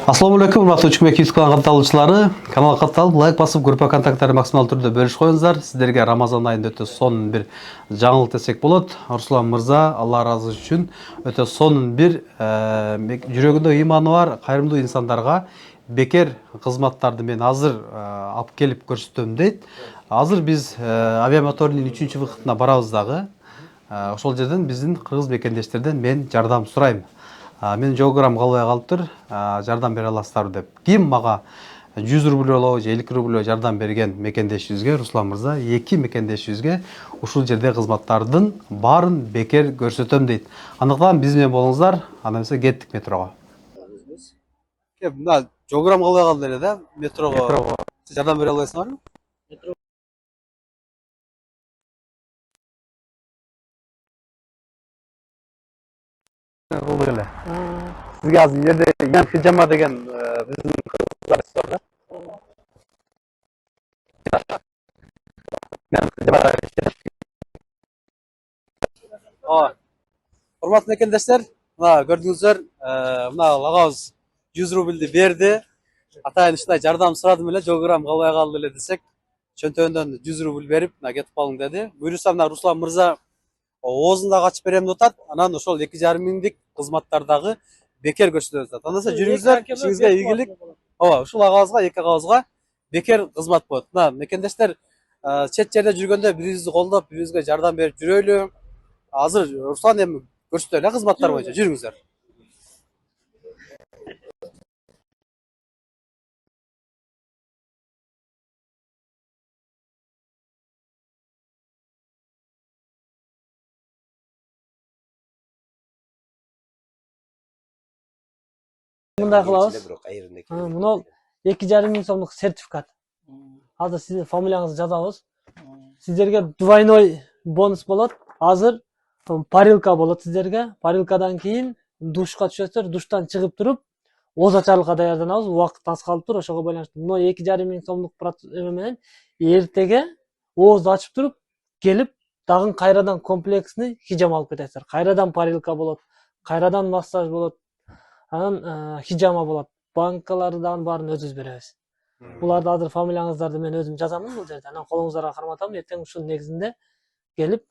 Ассаламу алейкум, урматтуу Үчкүмек YouTube каналына катталуучулары. Каналга катталып, лайк басып, группа контакттары максимал түрдө бөлүшүп коюңуздар. Сиздерге Рамазан айында өтө сонун бир жаңылык десек болот. Руслан мырза, Алла ыраазы үчүн өтө сонун бир жүрөгүндө ыйманы бар кайрымдуу инсандарга бекер кызматтарды мен азыр алып келип көрсөтөм дейт. Азыр биз авиамоторунун 3-чү вакытына барабыз дагы. Ошол жерден биздин кыргыз мекендештерден мен жардам сурайм. Мен жоограм калбай калыптыр, жардам бере аласыздарбы деп. Ким мага 100 рубль болобу, 50 рубль жардам берген мекендешибизге, Руслан мырза, 2 мекендешибизге ушул жерде кызматтардын баарын бекер көрсөтөм дейт. Андыктан биз менен болуңуздар, анда эмесе кеттик метрого. Мына жоограм калбай калды эле да, метрого. Жардам бере албайсыңарбы? Кылдык эле. Сизге азыр жерде Ян Хижама деген биздин кыргыздар бар да. Урматтуу мекендештер, мына көрдүңүздөр, мына агабыз 100 рубльди берди. Атайын ушундай жардам сурадым эле, жоограм калбай калды эле десек, чөнтөгүндөн 100 рубль берип, мына кетип калдым деди. Буюрса мына Руслан мырза оозунда качып берем деп атат. Анан ошол 2,5 миңдик кызматтардагы бекер көрсөтөбүз атат. Андаса жүрүңүздөр, ишиңизге ийгилик. Ооба, ушул агабызга, эки агабызга бекер кызмат болот. Мына мекендештер чет жерде жүргөндө бирибизди колдоп, бирибизге жардам берип жүрөлү. Азыр Руслан эми көрсөтөлү эле кызматтар боюнча. Жүрүңүздөр. Мындай кылабыз. Мына 2,5 миң сомдук сертификат. Азыр сиздин фамилияңызды жазабыз. Сиздерге двойной бонус болот. Азыр парилка болот сиздерге. Парилкадан кийин душка түшөсүздөр. Душтан чыгып туруп, ооз ачарлыкка даярданабыз. Убакыт аз калыптыр, ошого байланыштуу. Мына 2,5 миң сомдук эме менен эртеге ооз ачып туруп, келип, дагы кайрадан комплексный хижам алып кетесиздер. Кайрадан парилка болот, кайрадан массаж болот. Анан хижама болот. Банкаларды дагы баарын өзүбүз беребиз. Буларды азыр фамилияңыздарды мен өзүм жазамын бул жерде. Анан колуңуздарга карматам. Эртең ушул негизинде келип,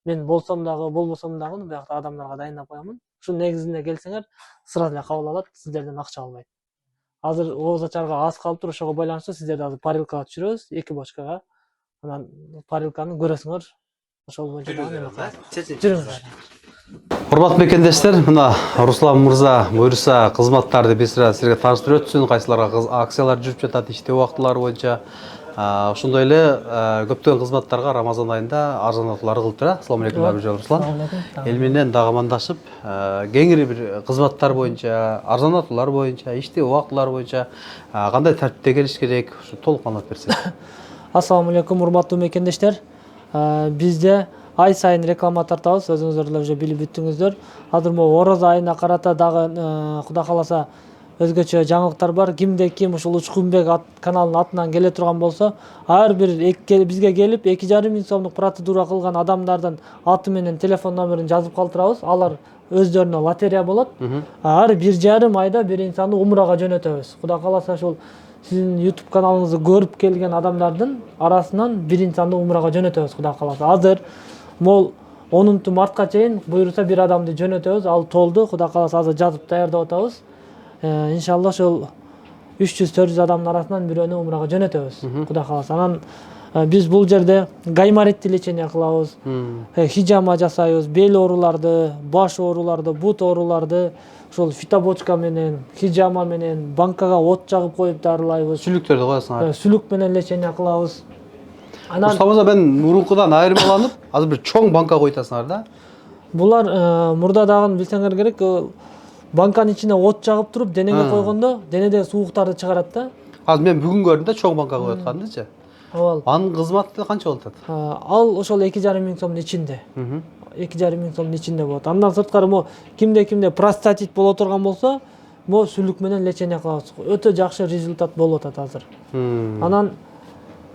мен болсом дагы, болбосом дагы буякта адамдарга дайындап коемун. Ушул негизинде келсеңер, сразу эле кабыл алат, сиздерден акча албайт. Азыр ооз ачарга аз калыптыр, ошого байланыштуу сиздерди азыр парилкага түшүрөбүз, 2 бочкага. Анан парилканы көрөсүңөр. Ошол боюнча дагы эме кылат. Жүрүңүздөр. Урматтуу мекендештер, мына Руслан мырза буюрса кызматтарды биз силерге тааныштырып өтсүн, кайсыларга акциялар жүрүп жатат, иштөө убактылары боюнча. Ошондой эле көптөгөн кызматтарга Рамазан айында арзандатуулар кылып тура. Ассаламу алейкум Руслан. Эл менен дагы амандашып, кеңири бир кызматтар боюнча, арзандатуулар боюнча, иштөө убактылары боюнча кандай тартипте келиш керек, ушу толук маалымат берсең. Ассаламу алейкум, урматтуу мекендештер. Бизде ай сайын реклама тартабыз, өзүңүздөр деле уже билип бүттүңүздөр. Азыр могу Орозо айына карата дагы Кудай кааласа өзгөчө жаңылыктар бар. Кимде ким ушул Учкунбек каналынын атынан келе турган болсо, ар бир бизге келип 2,5 миң сомдук процедура кылган адамдардын аты менен телефон номерин жазып калтырабыз. Алар өздөрүнө лотерея болот. Ар 1,5 айда бир инсанды умрага жөнөтөбүз. Кудай кааласа ушул сиздин YouTube каналыңызды көрүп келген адамдардын арасынан бир инсанды умрага жөнөтөбүз, Кудай кааласа. Азыр мол 10 мартка чейин буюрса бир адамды жөнөтөбүз. Ал толду, Кудай кааласа азыр жазып даярдап атабыз. Иншалла ошол 300-400 адамдын арасынан бирөөнү умрага жөнөтөбүз, Кудай кааласа. Анан биз бул жерде гайморитти лечение кылабыз, хижама жасайбыз, бел ооруларды, баш ооруларды, бут ооруларды ошол фитобочка менен, хижама менен, банкага от жагып коюп дарылайбыз. Сүлүктөрдү коесуңар. Сүлүк менен лечение кылабыз. Анан Устамызда мен мурункудан айырмаланып, азыр бир чоң банка койтасыңар да. Булар мурда дагы билсеңер керек, банканын ичине от жагып туруп, денеге койгондо, денедеги сууктарды чыгарат да. Азыр мен бүгүн көрдүм да чоң банка коюп аткандычы. Анын кызматы канча болуп атат? Ал ошол 2,5 миң сомдун ичинде. 2,5 миң сомдун ичинде болот. Андан сырткары мо кимде простатит боло турган болсо, мо сүлүк менен лечение кылабыз. Өтө жакшы результат болуп атат азыр. Анан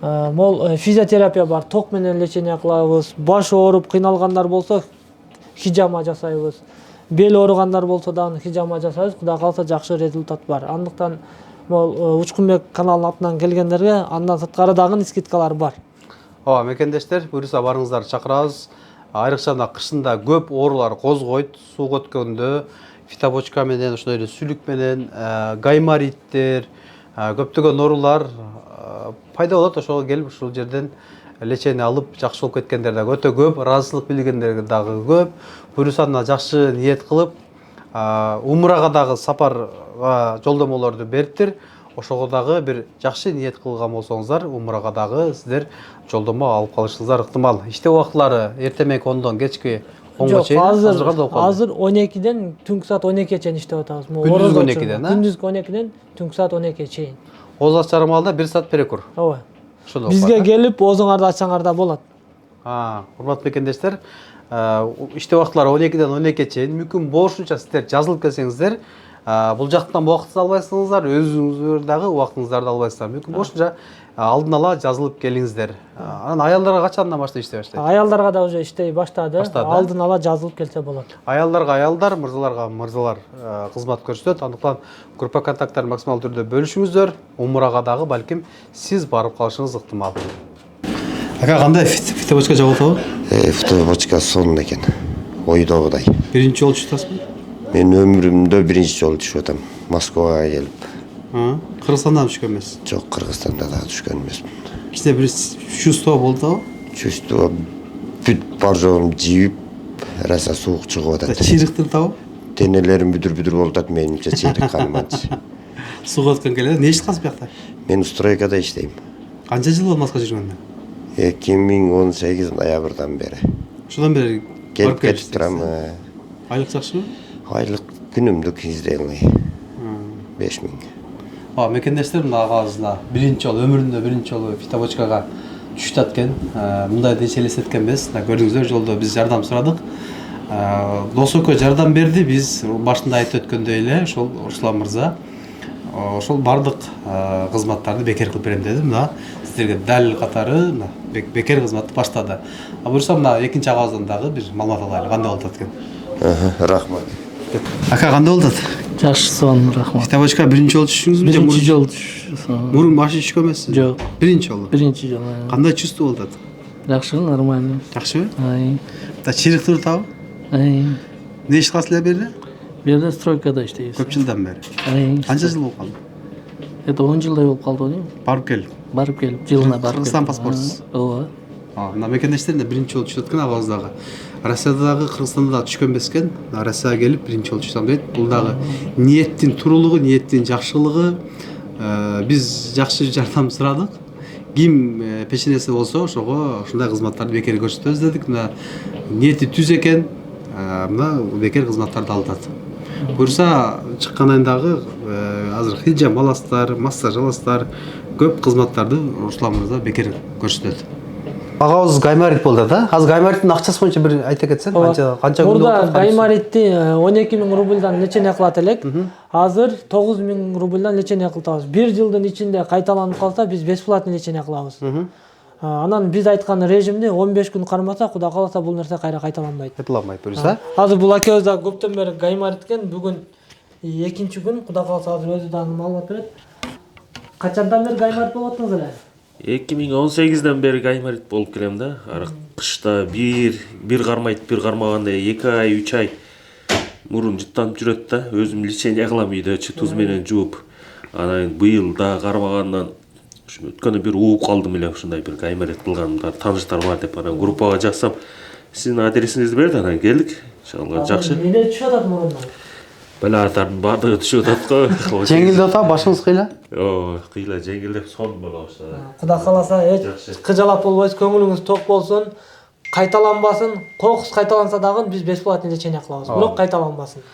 мол физиотерапия бар, ток менен лечение кылабыз. Баш ооруп кыйналгандар болсо, хижама жасайбыз. бел ооругандар болсо дагы хижама жасайбыз. Кудай кааласа жакшы результат бар. Андыктан могул Учкунбек каналынын атынан келгендерге андан сырткары дагы скидкалар бар. Ооба, мекендештер, буюрса барыңыздар чакырабыз. Айрыкча мына кышында көп оорулар козгойт, сууга өткөндө, фитобочка менен, ошондой эле сүлүк менен, гаймориттер, көптөгөн оорулар пайда болот. Ошого келип ушул жерден лечение алып, жакшы болуп кеткендер дагы өтө көп, ыраазычылык билдиргендер дагы көп. Буюрса мына жакшы ниет кылып, умрага дагы сапарга жолдомолорду бериптир. Ошого дагы бир жакшы ниет кылган болсоңуздар, умрага дагы сиздер жолдомо алып калышыңыздар ыктымал. Иштөө убактылары эртең менен 10дон кечки 10го чейин азыр 12ден түнкү саат 12ге чейин иштеп атабыз. Күндүзгү 12ден, күндүзгү 12ден түнкү саат 12ге чейин. Озак чармалда 1 саат перекур. Ооба. Ошондо Бизге келип оозуңарды ачсаңар да болот. Урматтуу мекендештер, иштөө убактылары 12ден 12ге чейин, мүмкүн болушунча сиздер жазылып келсеңиздер, бул жактан убактыңызды албайсыңыздар, өзүңүздөр дагы убактыңыздарды албайсыздар. Мүмкүн болушунча алдын ала жазылып келиңиздер. Анан аялдарга качандан баштап иштей баштайт? Аялдарга да уже иштей баштады. Алдын ала жазылып келсе болот. Аялдарга аялдар, мырзаларга мырзалар кызмат көрсөтөт. Андыктан группа контакттарын максималдуу түрдө бөлүшүңүздөр. Умрага дагы балким сиз барып калышыңыз ыктымал. Ака, кандай фитобочка жабып атабы? Фитобочка сонун экен. Ойдогудай. Биринчи жолу түшүп атасызбы? Мен өмүрүмдө биринчи жолу түшүп атам. Москвага келип. Кыргызстандан түшкөн эмес? Жок, Кыргызстанда да түшкөн эмесмин. Кичине бир чувство болдубу? Чувство бүт бар жогум жиип, раса суук чыгып атат. Чыйрыктыртабы? Денелерим бүдүр-бүдүр болуп атат менимче, чыйрык каныманчы. Сууга өткөн келет. Эмне иш кыласыз биякта? Мен стройкада иштейм. Канча жыл болду Москвага жүргөндө? 2018 ноябрдан бери. Ошондон бери Келип кетип турам. Айлык жакшыбы? Айлык күнүмдүк издейлый. 5000. Мекендештер, мына агабызда биринчи жолу өмүрүндө биринчи жолу фитобочкага түшүп аткен. Мындай эч элестеткен эмес. Көрдүңүздөр, жолдо биз жардам сурадык. Дос экөө жардам берди. Биз башында айтып өткөндөй эле, ошол Руслан мырза ошол бардык кызматтарды бекер кылып берем деди. Мына сиздерге дал катары бекер кызматты баштады. Буюрса мына экинчи агабыздан дагы бир маалымат алайлы. Кандай болуп атат экен? Рахмат. Ака, кандай болуп атат? Жакшы, сонун, рахмат. Фитобочка биринчи жолу түшүңүзбү? Биринчи жолу түшүп. Мурун башы түшкөн эмессиз? Жок. Биринчи жолу. Биринчи жолу. Кандай чувство болуп атат? Жакшы, нормально. Жакшыбы? Чыйрыктыртабы? Эмне иш кыласыз эле берде? Берде стройкада иштейбиз. Көп жылдан бери. Канча жыл болуп калды? 10 жылдай болуп калды дейм. Барып келип. Барып келип, жылына барып. Кыргызстан паспортусуз? Ооба. Мына мекендештерине биринчи жолу түшүп аткан агабыз дагы. Россияда дагы, Кыргызстанда дагы түшкөн эмес экен. Россияга келип биринчи жолу түшүп дейт. Бул дагы ниеттин турулугу, ниеттин жакшылыгы. Биз жакшы жардам сурадык. Ким печенеси болсо, ошого ушундай кызматтарды бекер көрсөтөбүз дедик. Мына ниети түз экен. Мына бекер кызматтарды алып атат. Буюрса чыккандан дагы азыр хижам аласыздар, массаж аласыздар, көп кызматтарды Руслан мырза бекер көрсөтөт. Агабыз гайморит болду да? Азыр гаймориттин акчасы боюнча бир айта кетсең, канча Мурда гайморитти 12.000 рубльдан лечение кылат элек. Азыр 9.000 рубльдан лечение кылтабыз. 1 жылдын ичинде кайталанып калса, биз бесплатный лечение кылабыз. Анан биз айткан режимди 15 күн кармаса, Кудай кааласа бул нерсе кайра кайталанбайт. Кайталанбайт, буюрса? Азыр бул акебиз да көптөн бери гаймориткен, бүгүн экинчи күн, Кудай кааласа азыр өзү да маалымат берет. Качандан бери гайморит болуп аттыңыз эле? 2018ден бери гайморит болуп келем да. Кышта бир кармайт, бир кармаганда 2 ай, 3 ай мурун жыттанып жүрөт да. Өзүм лечение кылам үйдө, туз менен жууп. Анан быйыл да кармагандан өткөндө бир ууп калдым эле, ушундай бир гайморит кылганымдар, тааныштар бар деп анан группага жазсам, сиздин адресиңизди берди, анан келдик. Иншалла жакшы. Эмне түшүп атат мурундан? Балааттардын баардыгы түшүп атат го. Жеңилдеп атабы, башыңыз кыйла? Кыйла жеңилдеп сон боло баштады. Кудай кааласа эч кыжалат болбойсуз, көңүлүңүз ток болсун, кайталанбасын. Кокус кайталанса дагы биз бесплатный лечение кылабыз, бирок кайталанбасын.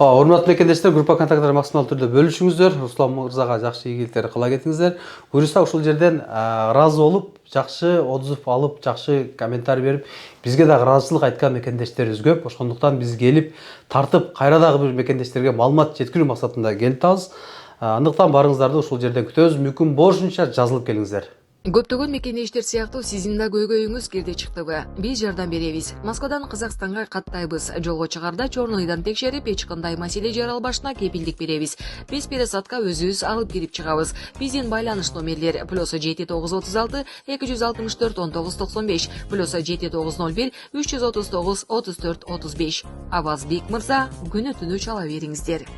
Урматтуу мекендештер, группа контакттарын максималдуу түрдө бөлүшүңүздөр. Руслан мырзага жакшы ийгиликтер кыла кетиңиздер. Буюрса ушул жерден ыраазы болуп, жакшы отзыв алып, жакшы комментарий берип, бизге дагы ыраазычылык айткан мекендештерибиз көп. Ошондуктан биз келип тартып, кайра дагы бир мекендештерге маалымат жеткирүү максатында келип атабыз. Андыктан барыңыздарды ушул жерден күтөбүз. Мүмкүн болушунча жазылып келиңиздер. Көптөгөн мекендештер сыяктуу сиздин да көйгөйүңүз кирди чыктыбы? Биз жардам беребиз. Москвадан Казакстанга каттайбыз. Жолго чыгарда чорнойдан текшерип, эч кандай маселе жаралбашына кепилдик беребиз. Биз пересадка өзүбүз алып кирип чыгабыз. Биздин байланыш номерлер +7936 264 1995 +7901 339 34 35. Аваз Бек мырза, күнү түнү чала бериңиздер.